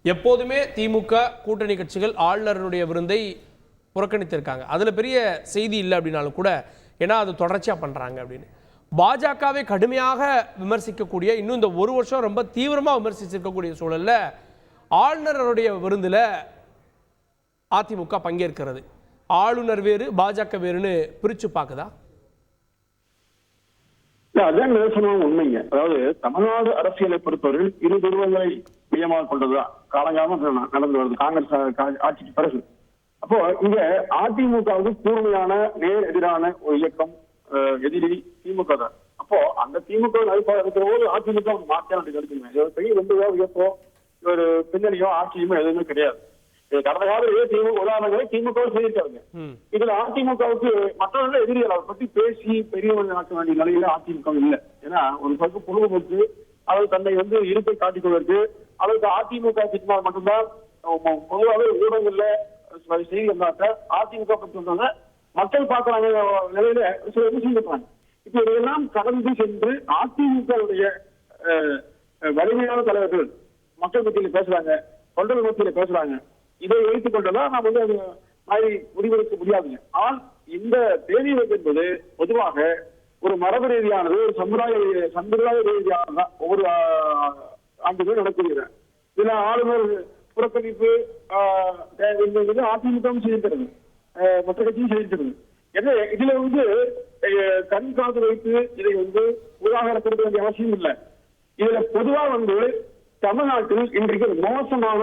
எப்போதுமே திமுக கூட்டணி கட்சிகள் ஆளுநருடைய விருந்தை புறக்கணித்திருக்காங்க. அதில் பெரிய செய்தி இல்லை அப்படின்னாலும் கூட, ஏன்னா அது தொடர்ச்சியாக பண்ணுறாங்க அப்படின்னு. பாஜகவை கடுமையாக விமர்சிக்கக்கூடிய, இன்னும் இந்த ஒரு வருஷம் ரொம்ப தீவிரமாக விமர்சிச்சிருக்கக்கூடிய சூழலில் ஆளுநருடைய விருந்தில் அதிமுக பங்கேற்கிறது. ஆளுநர் வேறு பாஜக வேறுன்னு பிரித்து பார்க்குதா? அதான் நிதர்சனமான உண்மைங்க. அதாவது தமிழ்நாடு அரசியலை பொறுத்தவரை இரு துருவங்களை மையமாக கொண்டதுதான் காலங்காலமா நடந்து வருது காங்கிரஸ் ஆட்சிக்கு பிறகு. அப்போ இங்க அதிமுகவுக்கு கூர்மையான நேர் எதிரான ஒரு இயக்கம் எதிரி திமுக தான். அப்போ அந்த திமுக இருக்கிற போது அதிமுக மாற்றம் கிடைக்குங்க. பெரிய ரெண்டு வியப்போ ஒரு பின்னணியோ ஆட்சியுமோ எதுவுமே கிடையாது. கடந்த கால திமுக உதாரணங்களை திமுக செய்திருக்காங்க. இதுல அதிமுகவுக்கு மற்றவர்கள் எதிரிகள் அதை பத்தி பேசி பெரியவர்கள் ஆக்க வேண்டிய நிலையில அதிமுக இல்லை. ஏன்னா ஒரு பக்கம் பொழுதுபோக்கு அவர் தன்னை இருப்பை காட்டிக் கொள்வதற்கு அதற்கு அதிமுக சின்னால் மட்டும்தான் பொதுவாகவே ஊடகங்கள்ல செய்தி வந்தாக்க அதிமுக பற்றி வந்தாங்க மக்கள் பார்க்கறாங்க நிலையில சில விஷயம். இப்ப இதையெல்லாம் கடந்து சென்று அதிமுகவுடைய வலிமையான தலைவர்கள் மக்கள் மத்தியில பேசுறாங்க, தொண்டர்கள் மத்தியில பேசுறாங்க. இதை வைத்துக் கொண்டதான் நாம் அது மாதிரி முடிவெடுக்க முடியாதுங்க. ஆனால் இந்த தேதி என்பது பொதுவாக ஒரு மரபு ரீதியானது, ஒரு சம்பிரதாய ரீதியானது ஒவ்வொரு ஆண்டுகளும் நடக்கிறது. இதுல ஆளுநர் புறக்கணிப்பு அதிமுக செய்திருக்கிறது, மற்ற கட்சியும் செய்திருக்கிறது. எனவே இதுல கண் காது வைத்து இதை உதாரணப்படுத்த வேண்டிய அவசியம் இல்லை. இதுல பொதுவா தமிழ்நாட்டில் இன்றைக்கு மோசமான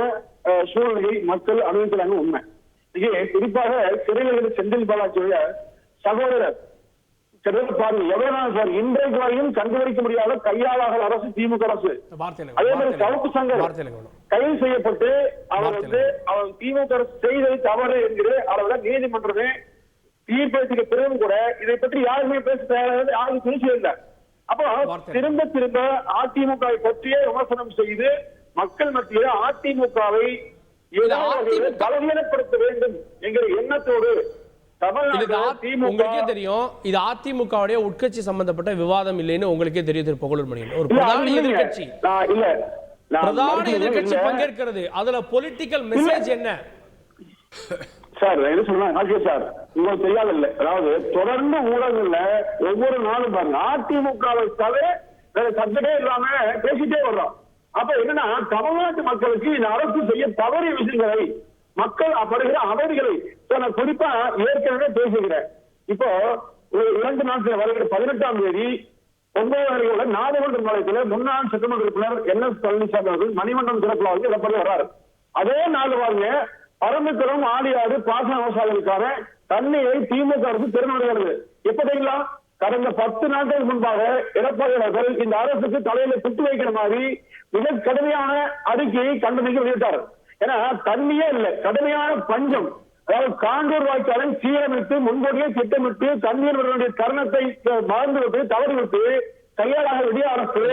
சூழ்நிலையை மக்கள் அனுபவிக்கிறாங்க உண்மை. இங்கே குறிப்பாக சிறையில் செந்தில் பாலாஜியுடைய சகோதரர் பாருங்க எவ்வளவு சார் இன்றைக்கு வரையும் கண்டுபிடிக்க முடியாத கையாளாக அரசு திமுக அரசு. அதே மாதிரி சவுக்கு சங்கர் கைது செய்யப்பட்டு அவர் திமுக அரசு செய்தது தவறு என்கிற அளவுல நீதிமன்றமே தீர்ப்பளிக்க பிறகு கூட இதை பற்றி யாருமே பேச தயாராக யாரும் பேசவில்லை. அப்போ திரும்ப திரும்ப அதிமுகவை பற்றியே விமர்சனம் செய்து மக்கள் மத்தியில் அதிமுகவை பலவீனப்படுத்த வேண்டும் என்கிற எண்ணத்தோடு உங்களுக்கே தெரியும் இது அதிமுகவுடைய உட்கட்சி சம்பந்தப்பட்ட விவாதம் இல்லைன்னு உங்களுக்கே தெரியும். திரு புகழூர் மணியன் ஒரு பிரதான எதிர்கட்சி பங்கேற்கிறது. அதுல பொலிட்டிக்கல் மெசேஜ் என்ன சார்? என்ன சொல்றாங்க சார், உங்களுக்கு தெரியாது இல்ல. அதாவது தொடர்ந்து ஊடகங்கள்ல ஒவ்வொரு நாளும் பாருங்க அதிமுகவை தவிர சப்ஜெக்டே இல்லாம பேசிட்டே வர்றோம். அப்ப என்னன்னா தமிழ்நாட்டு மக்களுக்கு இந்த அரசு செய்ய தவறிய விஷயங்களை மக்கள் படுகிற அவதிகளை நான் குறிப்பா ஏற்கனவே பேசுகிறேன். இப்போ ஒரு 2 நாட்கள் வருகிற 18ஆம் தேதி 9 நாடாளுமன்ற நிலையத்தில் முன்னாள் சட்டமன்ற உறுப்பினர் NS பழனிசாமி அவர்கள் மணிமண்டபம் திறப்பில் எடப்பாடி வர்றாரு. அதே நாள் வாங்க பரமக்குளம் ஆடியாறு பாசன விவசாயிகளுக்கான தண்ணீரை திமுக அரசு திறனடைகிறது. எப்படிங்களா கடந்த 10 நாட்களுக்கு முன்பாக எடப்பாடி அவர்கள் இந்த அரசுக்கு தலையில குத்து வைக்கிற மாதிரி மிக கடுமையான அறிக்கையை கண்டனைக்கு வெளியிட்டார். ஏன்னா தண்ணியே இல்லை, கடுமையான பஞ்சம். அதாவது காண்டூர் வாய்க்காலை சீரமைத்து முன்கூட்டியே திட்டமிட்டு தண்ணீர் வருவதற்கான தருணத்தை மறந்துவிட்டு தவறிவிட்டு கையாளாக விடிய அரசு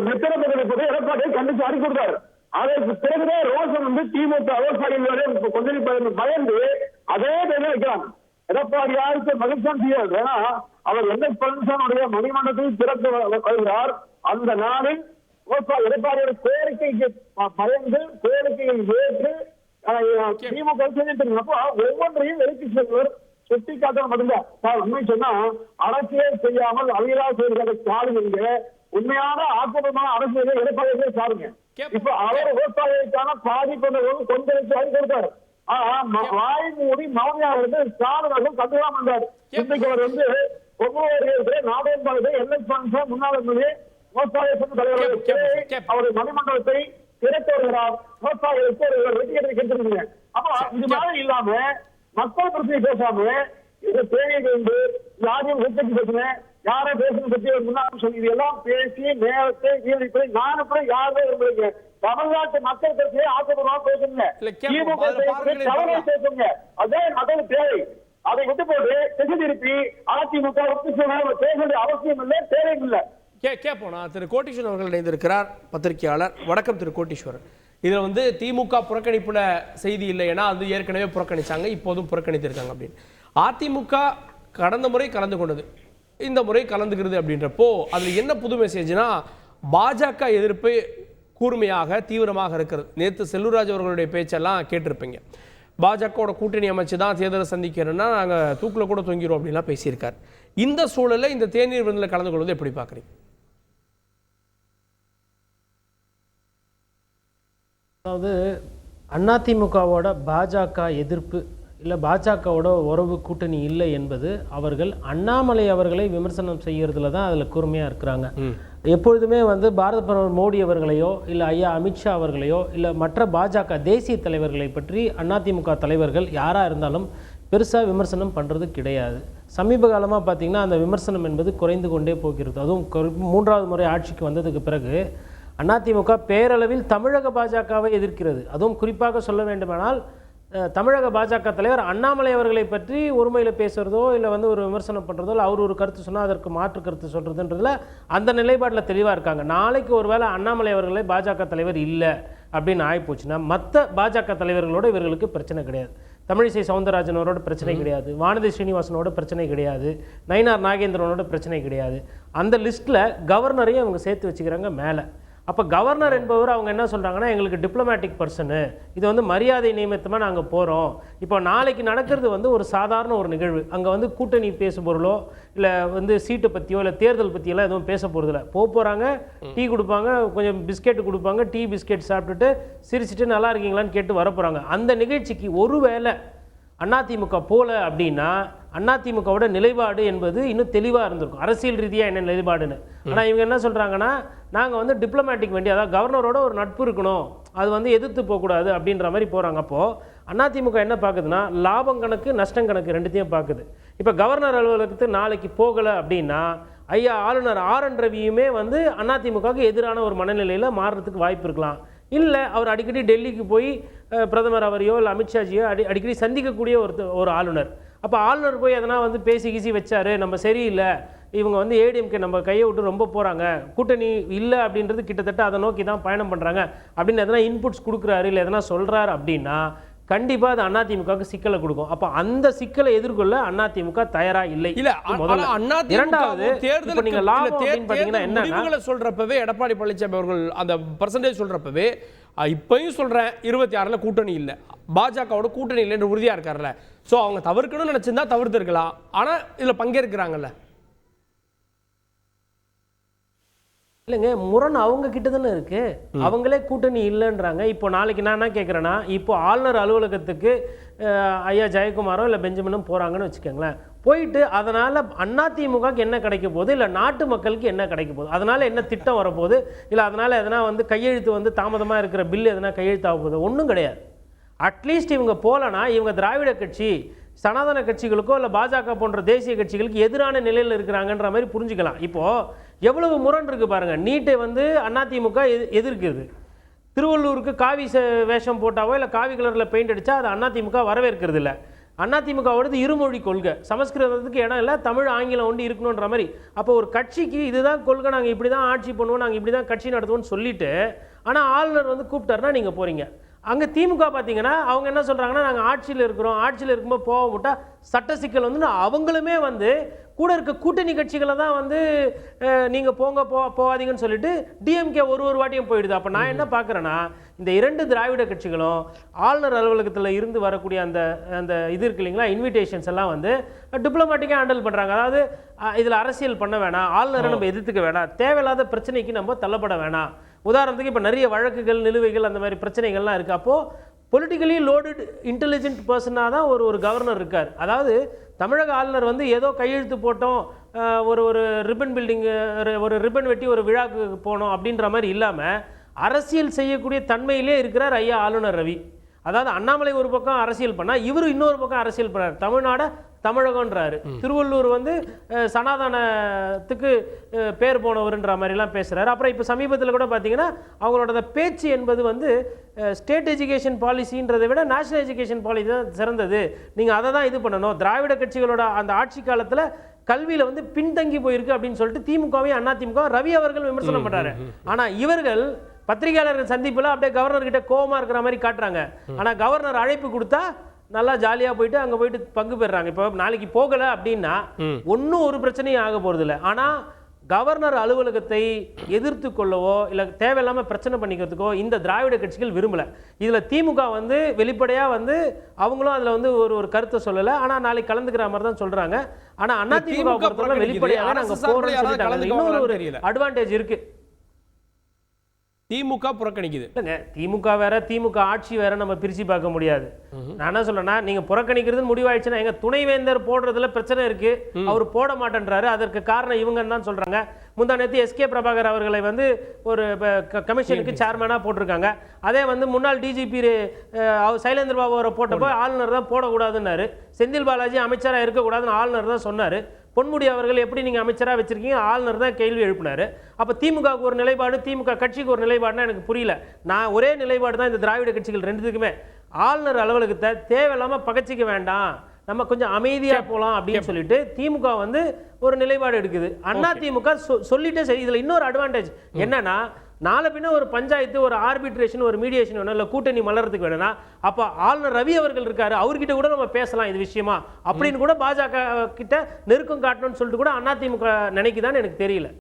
நித்திரப்பதை எடப்பாடியை கண்டித்து அறிக்கை கொடுத்தார். அதற்கு பிறகுதான் ரோசன் திமுக விவசாயிகளுடைய கொந்தளிப்பதற்கு பயந்து அதே பேரை வைக்கிறாங்க. எடப்பாடியாருக்கு மகிழ்ச்சி செய்யாது. ஏன்னா அவர் NS பழனிசாமியுடைய மணிமண்டலத்தில் திறந்து வருகிறார். அந்த நாளில் எடப்பாடியோட கோரிக்கைக்கு பயந்து கோரிக்கையை ஏற்று திமுக செஞ்சிருக்கோம். ஒவ்வொன்றையும் வெறுக்கி செல்வர் சுட்டி காட்ட மட்டும்தான் உண்மை சொன்னா அரசியல் செய்யாமல் அவையிலா செய்கிற ஸ்டாலின் என்கிற உண்மையான ஆக்கப்பமான அரசியலை எடப்பாடியே சாருங்க. இப்ப அவர் விவசாயிகளுக்கான பாதிப்பு கொஞ்சம் கொடுத்தாரு. வாய் மூடி மௌனியாக ஸ்டாலின் கண்டுதான் வந்தார். இன்னைக்கு அவர் ஒவ்வொரு நாடாளுமன்ற NS பழனிசாமி முன்னாள் விவசாய தலைவர் அவருடைய மணிமண்டலத்தை திறக்க வருகிறார். விவசாயிகளுக்கு வெற்றியை கிடைச்சிருக்கீங்க. அப்ப இது மாதிரி இல்லாம மக்கள் பிரச்சனை பேசாம தேவையை யாரையும் உற்பத்தி பேசுனேன் யாரை பேசுறது பற்றி முன்னாடி சொல்லி இதெல்லாம் பேசி நேரத்தை வீழ்ப்பதை நானும் கூட யாருமே விரும்புறீங்க. தமிழ்நாட்டு மக்கள் பிரச்சனையை ஆக்கப்பூர்வமாக பேசுங்க, திமுக தவறை பேசுங்க. அதே மக்கள் தேவை. அதை விட்டு போட்டு திசை திருப்பி அதிமுக பேச வேண்டிய அவசியம் இல்லை, தேவையும் இல்லை. கேட்போம். திரு கோட்டீஸ்வரன் அவர்கள் இணைந்திருக்கிறார், பத்திரிகையாளர். வணக்கம் திரு கோட்டீஸ்வரன். இதுல திமுக புறக்கணிப்புல செய்தி இல்லை, ஏன்னா அது ஏற்கனவே புறக்கணிச்சாங்க, இப்போதும் புறக்கணித்திருக்காங்க அப்படின்னு. அதிமுக கடந்த முறை கலந்து கொண்டது, இந்த முறை கலந்துக்கிறது அப்படின்றப்போ அதுல என்ன புது மெசேஜ்னா பாஜக எதிர்ப்பு கூர்மையாக தீவிரமாக இருக்கிறது. நேற்று செல்லூர்ராஜ் அவர்களுடைய பேச்செல்லாம் கேட்டிருப்பீங்க. பாஜகவோட கூட்டணி அமைச்சு தான் தேர்தலை சந்திக்கிறோன்னா நாங்கள் தூக்கில் கூட தொங்கிடுவோம் அப்படின்லாம் பேசியிருக்கார். இந்த சூழலில் இந்த தேநீர் விருந்தில் கலந்து கொள்வது எப்படி பார்க்குறீங்க? அதாவது அதிமுகவோட பாஜக எதிர்ப்பு இல்லை பாஜகவோட உறவு கூட்டணி இல்லை என்பது அவர்கள் அண்ணாமலை அவர்களை விமர்சனம் செய்கிறதுல தான் அதில் கூர்மையாக இருக்கிறாங்க. எப்பொழுதுமே வந்து பாரத பிரதமர் மோடி அவர்களையோ இல்லை ஐயா அமித்ஷா அவர்களையோ இல்லை மற்ற பாஜக தேசிய தலைவர்களை பற்றி அதிமுக தலைவர்கள் யாராக இருந்தாலும் பெருசாக விமர்சனம் பண்ணுறது கிடையாது. சமீப காலமாக பார்த்திங்கன்னா அந்த விமர்சனம் என்பது குறைந்து கொண்டே போகிறது. அதுவும் 3வது முறை ஆட்சிக்கு வந்ததுக்கு பிறகு அதிமுக பேரளவில் தமிழக பாஜகவை எதிர்க்கிறது. அதுவும் குறிப்பாக சொல்ல வேண்டுமானால் தமிழக பாஜக தலைவர் அண்ணாமலை அவர்களை பற்றி ஒருமையில் பேசுகிறதோ இல்லை வந்து ஒரு விமர்சனம் பண்ணுறதோ இல்லை அவர் ஒரு கருத்து சொன்னால் அதற்கு மாற்று கருத்து சொல்கிறதுன்றதுல அந்த நிலைப்பாட்டில் தெளிவாக இருக்காங்க. நாளைக்கு ஒருவேளை அண்ணாமலை அவர்களே பாஜக தலைவர் இல்லை அப்படின்னு ஆகிப்போச்சுன்னா மற்ற பாஜக தலைவர்களோடு இவர்களுக்கு பிரச்சனை கிடையாது. தமிழிசை சவுந்தரராஜனோட பிரச்சனை கிடையாது, வானதி ஸ்ரீனிவாசனோட பிரச்சனை கிடையாது, நயினார் நாகேந்திரனோட பிரச்சனை கிடையாது. அந்த லிஸ்ட்டில் கவர்னரையும் அவங்க சேர்த்து வச்சுக்கிறாங்க மேலே. அப்போ கவர்னர் என்பவர் அவங்க என்ன சொல்கிறாங்கன்னா எங்களுக்கு டிப்ளமேட்டிக் பர்சனு, இது வந்து மரியாதை நியமித்தமாக நாங்கள் போகிறோம். இப்போ நாளைக்கு நடக்கிறது வந்து ஒரு சாதாரண ஒரு நிகழ்வு. அங்கே வந்து கூட்டணி பேச பொருளோ இல்லை வந்து சீட்டை பற்றியோ இல்லை தேர்தல் பற்றியெல்லாம் எதுவும் பேச போகிறதில்ல. போகிறாங்க, டீ கொடுப்பாங்க, கொஞ்சம் பிஸ்கெட் கொடுப்பாங்க, டீ பிஸ்கெட் சாப்பிட்டுட்டு சிரிச்சுட்டு நல்லா இருக்கீங்களான்னு கேட்டு வர போகிறாங்க. அந்த நிகழ்ச்சிக்கு ஒருவேளை அதிமுக போல அப்படின்னா அதிமுகவோட நிலைப்பாடு என்பது இன்னும் தெளிவாக இருந்திருக்கும், அரசியல் ரீதியாக என்ன நிலைப்பாடுன்னு. ஆனால் இவங்க என்ன சொல்கிறாங்கன்னா நாங்கள் வந்து டிப்ளமேட்டிக் வேண்டி, அதாவது கவர்னரோட ஒரு நட்பு இருக்கணும், அது வந்து எதிர்த்து போகக்கூடாது அப்படின்ற மாதிரி போகிறாங்க. அப்போது அதிமுக என்ன பார்க்குதுன்னா லாபம் கணக்கு நஷ்டம் கணக்கு ரெண்டுத்தையும் பார்க்குது. இப்போ கவர்னர் அலுவலகத்துக்கு நாளைக்கு போகலை அப்படின்னா ஐயா ஆளுநர் RN ரவியுமே வந்து அதிமுகவுக்கு எதிரான ஒரு மனநிலையில் மாறுறதுக்கு வாய்ப்பு இருக்கலாம். இல்லை அவர் அடிக்கடி டெல்லிக்கு போய் பிரதமர் அவரையோ இல்லை அமித்ஷாஜியோ அடிக்கடி சந்திக்கக்கூடிய ஒரு ஆளுநர். அப்போ ஆளுநர் போய் எதனா வந்து பேசி கீசி வச்சாரு, நம்ம சரியில்லை, இவங்க வந்து ஏடிஎம்கே நம்ம கையை விட்டு ரொம்ப போகிறாங்க, கூட்டணி இல்லை அப்படின்றது கிட்டத்தட்ட அதை நோக்கி தான் பயணம் பண்ணுறாங்க அப்படின்னு எதனா இன்புட்ஸ் கொடுக்குறாரு இல்லை எதனா சொல்கிறாரு அப்படின்னா கண்டிப்பாக அது அதிமுகவுக்கு சிக்கலை கொடுக்கும். அப்போ அந்த சிக்கலை எதிர்கொள்ள அதிமுக தயாராக இல்லை. இரண்டாவது நீங்க சொல்றப்பவே எடப்பாடி பழனிசாமி அவர்கள் அந்த பர்சன்டேஜ் சொல்றப்பவே இப்பயும் சொல்றேன் 26ல கூட்டணி இல்லை, பாஜகவோட கூட்டணி இல்லை என்று உறுதியா இருக்காருல்ல. ஸோ அவங்க தவிர்க்கணும்னு நினைச்சிருந்தா தவிர்த்து இருக்கலாம். ஆனா இதுல பங்கேற்கிறாங்கல்ல. இல்லைங்க, முரண் அவங்க கிட்ட தானே இருக்கு. அவங்களே கூட்டணி இல்லைன்றாங்க. இப்போ நாளைக்கு நான் என்ன கேட்குறேன்னா, இப்போ ஆளுநர் அலுவலகத்துக்கு ஐயா ஜெயக்குமாரோ இல்லை பெஞ்சமினும் போகிறாங்கன்னு வச்சுக்கோங்களேன். போயிட்டு அதனால் அதிமுகவுக்கு என்ன கிடைக்க போகுது, இல்லை நாட்டு மக்களுக்கு என்ன கிடைக்க போகுது, அதனால் என்ன திட்டம் வரப்போகுது, இல்லை அதனால் எதனா வந்து கையெழுத்து வந்து தாமதமாக இருக்கிற பில்லு எதனா கையெழுத்தாக போகுது, ஒன்றும் கிடையாது. அட்லீஸ்ட் இவங்க போகலன்னா இவங்க திராவிட கட்சி சனாதன கட்சிகளுக்கோ இல்லை பாஜக போன்ற தேசிய கட்சிகளுக்கு எதிரான நிலையில் இருக்கிறாங்கன்ற மாதிரி புரிஞ்சுக்கலாம். இப்போது எவ்வளவு முரண் இருக்குது பாருங்கள். நீட்டை வந்து அதிமுக எதிர்க்குது. திருவள்ளூருக்கு காவி வேஷம் போட்டாவோ இல்லை காவி கலரில் பெயிண்ட் அடித்தா அது அதிமுக வரவேற்கிறது இல்லை. அதிமுகவோடது இருமொழி கொள்கை, சமஸ்கிருதத்துக்கு இடம் இல்லை, தமிழ் ஆங்கிலம் ஒன்று இருக்கணுன்ற மாதிரி. அப்போ ஒரு கட்சிக்கு இதுதான் கொள்கை, நாங்கள் இப்படி தான் ஆட்சி பண்ணுவோம், நாங்கள் இப்படி தான் கட்சி நடத்துவோம்னு சொல்லிட்டு ஆனால் ஆளுநர் வந்து கூப்பிட்டாருன்னா நீங்கள் போகிறீங்க. அங்கே திமுக பார்த்தீங்கன்னா அவங்க என்ன சொல்கிறாங்கன்னா நாங்கள் ஆட்சியில் இருக்கிறோம், ஆட்சியில் இருக்கும்போது போக விட்டால் சட்ட சிக்கல் வந்து அவங்களுமே வந்து கூட இருக்க கூட்டணி கட்சிகளை தான் வந்து நீங்கள் போகாதீங்கன்னு சொல்லிட்டு டிஎம்கே ஒரு வாட்டியும் போயிடுது. அப்போ நான் என்ன பார்க்குறேன்னா இந்த 2 திராவிட கட்சிகளும் ஆளுநர் அலுவலகத்தில் இருந்து வரக்கூடிய அந்த இது இருக்கு இல்லைங்களா, இன்விடேஷன்ஸ் எல்லாம் வந்து டிப்ளமேட்டிக்காக ஹேண்டில் பண்ணுறாங்க. அதாவது இதில் அரசியல் பண்ண வேணாம், ஆளுநரை நம்ம எதிர்த்துக்க வேணாம், தேவையில்லாத பிரச்சனைக்கு நம்ம தள்ளப்பட வேணாம். உதாரணத்துக்கு இப்போ நிறைய வழக்குகள் நிலுவைகள் அந்த மாதிரி பிரச்சனைகள்லாம் இருக்குது. அப்போது பொலிட்டிக்கலி லோடட் இன்டெலிஜென்ட் பர்சனாக தான் ஒரு கவர்னர் இருக்கார். அதாவது தமிழக ஆளுநர் வந்து ஏதோ கையெழுத்து போட்டோம், ஒரு ரிப்பன் பில்டிங் ஒரு ரிப்பன் வெட்டி ஒரு விழாவுக்கு போனோம் அப்படின்ற மாதிரி இல்லாமல் அரசியல் செய்யக்கூடிய தன்மையிலே இருக்கிறார் ஐயா ஆளுநர் ரவி. அதாவது அண்ணாமலை ஒரு பக்கம் அரசியல் பண்ணால் இவர் இன்னொரு பக்கம் அரசியல் பண்ணார். தமிழ்நாட தமிழகன்றாரு, திருவள்ளூர் வந்து சனாதனத்துக்கு பேர் போனவர்ன்ற மாதிரிலாம் பேசுகிறாரு. அப்புறம் இப்போ சமீபத்தில் கூட பார்த்தீங்கன்னா அவங்களோட பேச்சு என்பது வந்து ஸ்டேட் எஜுகேஷன் பாலிசின்றதை விட நேஷனல் எஜுகேஷன் பாலிசி தான் சிறந்தது, நீங்கள் அதை தான் இது பண்ணணும், திராவிட கட்சிகளோட அந்த ஆட்சி காலத்தில் கல்வியில் வந்து பின்தங்கி போயிருக்கு அப்படின்னு சொல்லிட்டு திமுகவையும் அதிமுக ரவி அவர்கள் விமர்சனம் பண்ணுறாரு. ஆனால் இவர்கள் பத்திரிகையாளர்கள் சந்திப்பில் அப்படியே கவர்னர்கிட்ட கோபமாக இருக்கிற மாதிரி காட்டுறாங்க. ஆனால் கவர்னர் அழைப்பு கொடுத்தா நல்லா ஜாலியாக போயிட்டு அங்கே போயிட்டு பங்கு பெறுறாங்க. இப்போ நாளைக்கு போகலை அப்படின்னா ஒன்றும் ஒரு பிரச்சனையும் ஆக போகிறது இல்லை. ஆனால் கவர்னர் அலுவலகத்தை எதிர்த்து கொள்ளவோ இல்லை தேவையில்லாமல் பிரச்சனை பண்ணிக்கிறதுக்கோ இந்த திராவிட கட்சிகள் விரும்பல. இதில் திமுக வந்து வெளிப்படையாக வந்து அவங்களும் அதில் வந்து ஒரு கருத்தை சொல்லலை. ஆனால் நாளைக்கு கலந்துக்கிற மாதிரி தான் சொல்கிறாங்க. ஆனால் அதிமுக பொறுத்தவரை வெளிப்படையாக நாங்கள் போகிறோம்னு சொல்லிட்டாங்க. இன்னொரு ஒரு அட்வான்டேஜ் இருக்கு. திமுக புறக்கணிக்குது. இல்லைங்க, திமுக வேற திமுக ஆட்சி வேற நம்ம பிரிச்சு பார்க்க முடியாது. நான் என்ன சொல்றேன்னா, நீங்க புறக்கணிக்கிறது முடிவாயிடுச்சுன்னா எங்க துணைவேந்தர் போடுறதுல பிரச்சனை இருக்கு, அவர் போட மாட்டேன்றாரு. அதற்கு காரணம் இவங்கன்னு தான் சொல்றாங்க. முந்தா நேத்து எஸ்கே பிரபாகர் அவர்களை வந்து ஒரு கமிஷனுக்கு சேர்மனா போட்டிருக்காங்க. அதே வந்து முன்னாள் டிஜிபி சைலேந்திர பாபு அவரை போட்டப்போ ஆளுநர் தான் போடக்கூடாதுன்னாரு. செந்தில் பாலாஜி அமைச்சராக இருக்கக்கூடாதுன்னு ஆளுநர் தான் சொன்னாரு. பொன்முடி அவர்கள் எப்படி நீங்கள் அமைச்சராக வச்சிருக்கீங்க, ஆளுநர் தான் கேள்வி எழுப்பினார். அப்போ திமுகவுக்கு ஒரு நிலைப்பாடு, திமுக கட்சிக்கு ஒரு நிலைப்பாடுனா எனக்கு புரியல. நான் ஒரே நிலைப்பாடு தான் இந்த திராவிட கட்சிகள் ரெண்டுத்துக்குமே. ஆளுநர் அலுவலகத்தை தேவையில்லாமல் பகச்சிக்க வேண்டாம், நம்ம கொஞ்சம் அமைதியாக போகலாம் அப்படின்னு சொல்லிட்டு திமுக வந்து ஒரு நிலைப்பாடு எடுக்குது. அதிமுக சொல்லிட்டே சரி. இதில் இன்னொரு அட்வான்டேஜ் என்னன்னா, நாளை பின்ன ஒரு பஞ்சாயத்து, ஒரு ஆர்பிட்ரேஷன், ஒரு மீடியேஷன் வேணும், இல்லை கூட்டணி மலர்றதுக்கு வேணும்னா அப்போ ஆளுநர் ரவி அவர்கள் இருக்காரு, அவர்கிட்ட கூட நம்ம பேசலாம் இது விஷயமா அப்படின்னு கூட பாஜக கிட்ட நெருக்கம் காட்டணும்னு சொல்லிட்டு கூட அதிமுக நினைக்குதான்னு எனக்கு தெரியல.